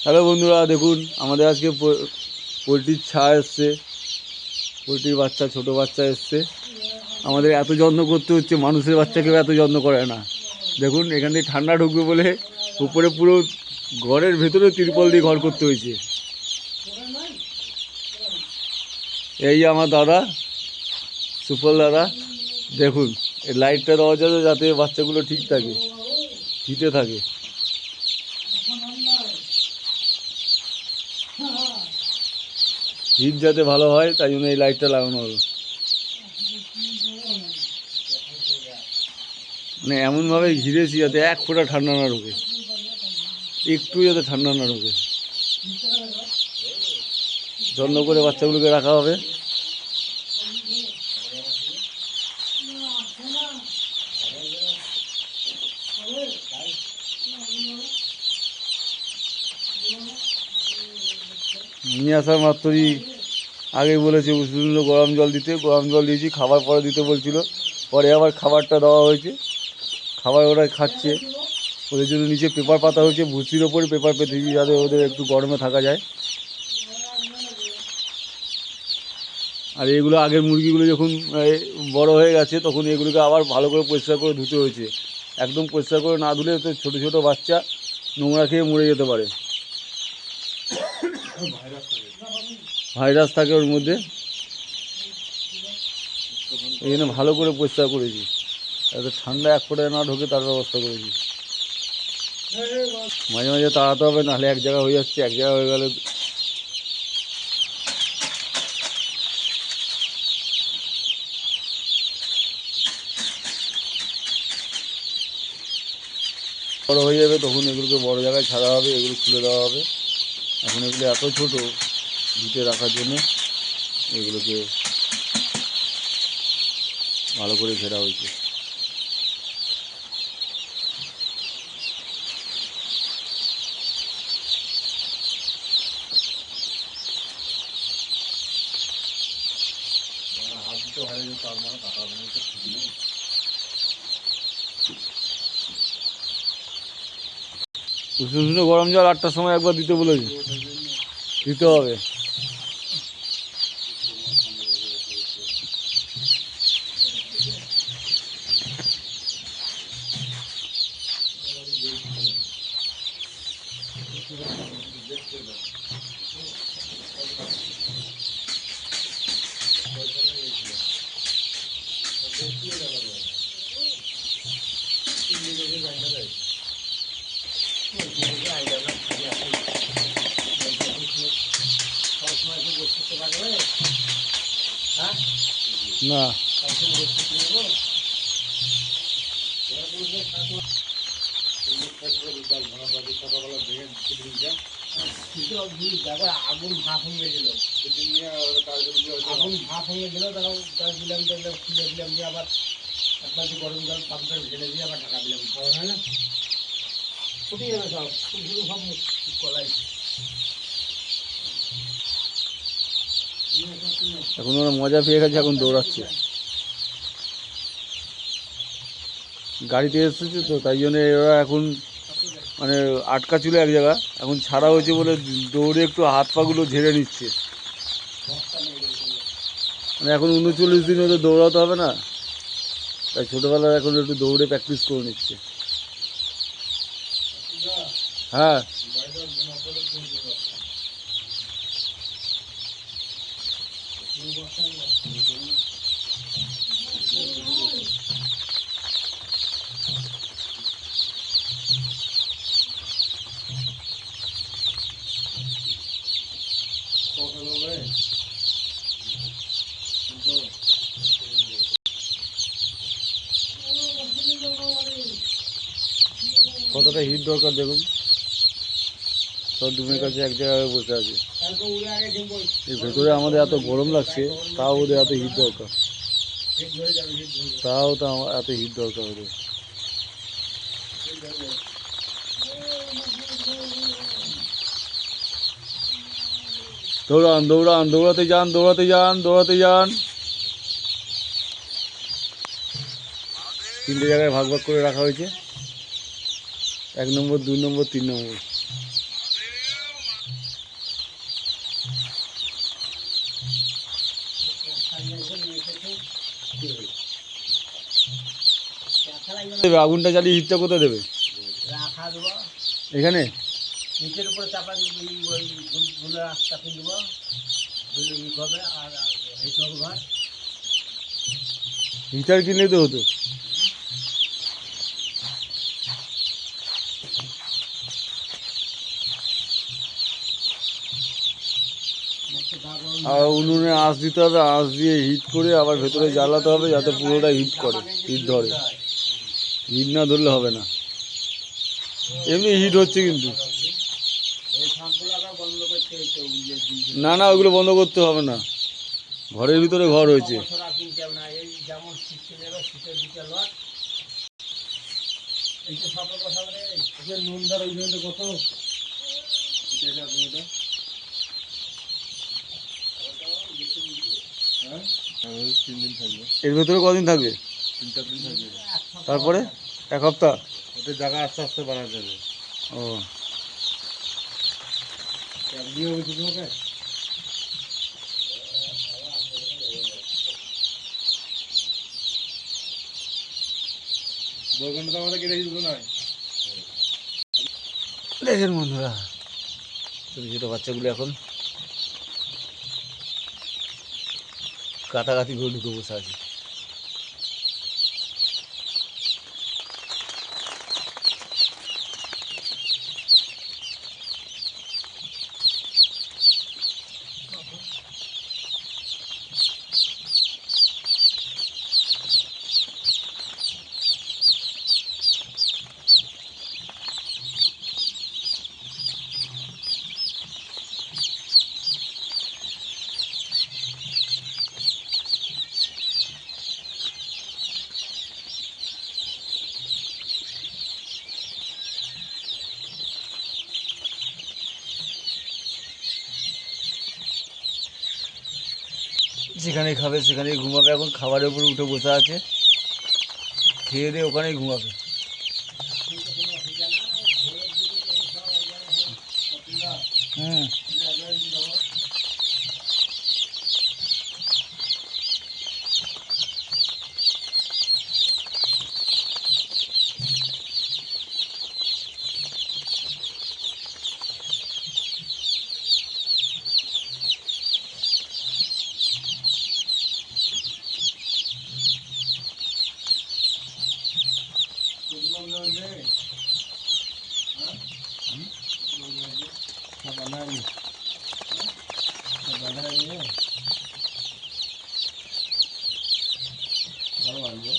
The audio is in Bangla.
হ্যালো বন্ধুরা, দেখুন আমাদের আজকে পোলট্রির ছা এসছে, পোলট্রির বাচ্চা, ছোট বাচ্চা এসছে। আমাদের এত যত্ন করতে হচ্ছে, মানুষের বাচ্চাকেও এত যত্ন করে না। দেখুন এখান থেকে ঠান্ডা ঢুকবে বলে উপরে পুরো ঘরের ভেতরে তিরপল দিয়ে ঘর করতে হয়েছে। এই আমার দাদা, সুফল দাদা, দেখুন এই লাইটটা দেওয়া যাবে যাতে বাচ্চাগুলো ঠিক থাকে, হিটে থাকে। হিট যাতে ভালো হয় তাই জন্য এই লাইটটা লাগানো হলো। মানে এমনভাবে ঘিরেছি যাতে এক ফোঁটা ঠান্ডা না ঢোকে, একটু যাতে ঠান্ডা না ঢোকে। যত্ন করে বাচ্চাগুলোকে রাখা হবে। নিয়ে আসার মাত্রই আগেই বলেছে উষ্ণ গরম জল দিতে, গরম জল দিয়েছি, খাবার পরে দিতে বলছিল, পরে আবার খাবারটা দেওয়া হয়েছে। খাবার ওরা খাচ্ছে, ওদের জন্য নিচে পেপার পাতা হয়েছে, ভুসির ওপরে পেপার পেতেছি যাতে ওদের একটু গরমে থাকা যায়। আর এগুলো আগের মুরগিগুলো যখন বড় হয়ে গেছে তখন এগুলোকে আবার ভালো করে পরিষ্কার করে ধুতে হয়েছে। একদম পরিষ্কার করে না ধুলে তো ছোটো ছোটো বাচ্চা নোংরা খেয়ে মরে যেতে পারে, ভাইরাস থাকে ওর মধ্যে। এই জন্য ভালো করে পরিষ্কার করেছি যাতে ঠান্ডা এক ফোঁটা না ঢোকে তার ব্যবস্থা করেছি। মাঝে মাঝে তাড়াতে হবে, নাহলে এক জায়গা হয়ে যাচ্ছে, এক জায়গা হয়ে গেলে বড়ো হয়ে যাবে, তখন এগুলোকে বড় জায়গায় ছাড়া হবে, এগুলো খুলে দেওয়া হবে। এখন এগুলো এত ছোটো, ভিটে রাখার জন্য এগুলোকে ভালো করে ঘেরা হয়েছে। উষ্ণ উষ্ণ গরম জল 8টার সময় একবার দিতে বলেছি, দিতে হবে। না আগুন ভাপ হয়ে গেছিল, আগুন ভাপ হয়ে গেল, দিলাম খুলে দিলাম দিয়ে আবার একবার গরম জল পাম্পটা ঢেলে দিয়ে আবার ঢাকা দিলাম। খাওয়া হয় না, ফুটে যাবে সব, শুধু সব কলাই। এখন ওরা মজা পেয়ে গেছে, এখন দৌড়াচ্ছে। গাড়িতে এসেছে তো তাই জন্য ওরা এখন মানে আটকা ছিল এক জায়গা, এখন ছাড়া হয়েছে বলে দৌড়ে একটু হাত পাগুলো ঝেড়ে নিচ্ছে। মানে এখন 39 দিন ওদের দৌড়াতে হবে না, তাই ছোটোবেলায় এখন একটু দৌড়ে প্র্যাকটিস করে নিচ্ছে। হ্যাঁ কতটা হিট দরকার দেখুন, সব ডুমের কাছে এক জায়গায় বসে আছে। এর ভেতরে আমাদের এত গরম লাগছে, তাও ওদের এত হিট দরকার, তাও তো আমার এত হিট দরকার ওদের। দৌড়ান দৌড়ান, দৌড়াতে যান, দৌড়াতে যান, দৌড়াতে যান। 3টে জায়গায় ভাগ ভাগ করে রাখা হয়েছে, 1 নম্বর, 2 নম্বর, 3 নম্বর। দেবে আগুনটা জ্বালিয়ে হিটটা কোথায় দেবে? রাখা দেবো এখানে? নিচের উপরে চাপা ওই গুলো চাপিয়ে দেবো, ই হবে আর হেঁটে হবে ঘর। হিটার কিনলেই তো হতো। আর উনুনে আঁচ দিতে হবে, আঁচ দিয়ে হিট করে আবার ভেতরে জ্বালাতে হবে যাতে পুরোটা হিট করে, হিট ধরে। হিট না ধরলে হবে না। এমনি হিট হচ্ছে কিন্তু। ওই ফাঁকগুলো আবার বন্ধ করতে হইতো, না না, ওগুলো বন্ধ করতে হবে না, ঘরের ভিতরে ঘর হয়েছে। মশলা কিনতে হবে না, এই যেমন সিস্টেম এলো শীতের দিকে লট এই যে সব কথা বলে নুন ধর ওই জন্য কত এর ভেতরে কদিন থাকবে? 3-4 দিন থাকবে। তারপরে 1 সপ্তাহ? ওতে জায়গা আস্তে আস্তে বাড়া যাবে। ও দিয়ে হয়েছে তোমাকে বইগুলো তো আমাদের কেটে দিত না। দেখেন বন্ধুরা, ছোটো ছোটো বাচ্চাগুলো এখন কাটাকাটি করে ঢুকে বসে আছে। যেখানেই খাবে সেখানেই ঘুমাবে, এখন খাবারের উপরে উঠে বসে আছে, খেয়ে দিয়ে ওখানেই ঘুমাবে। হুম ভালো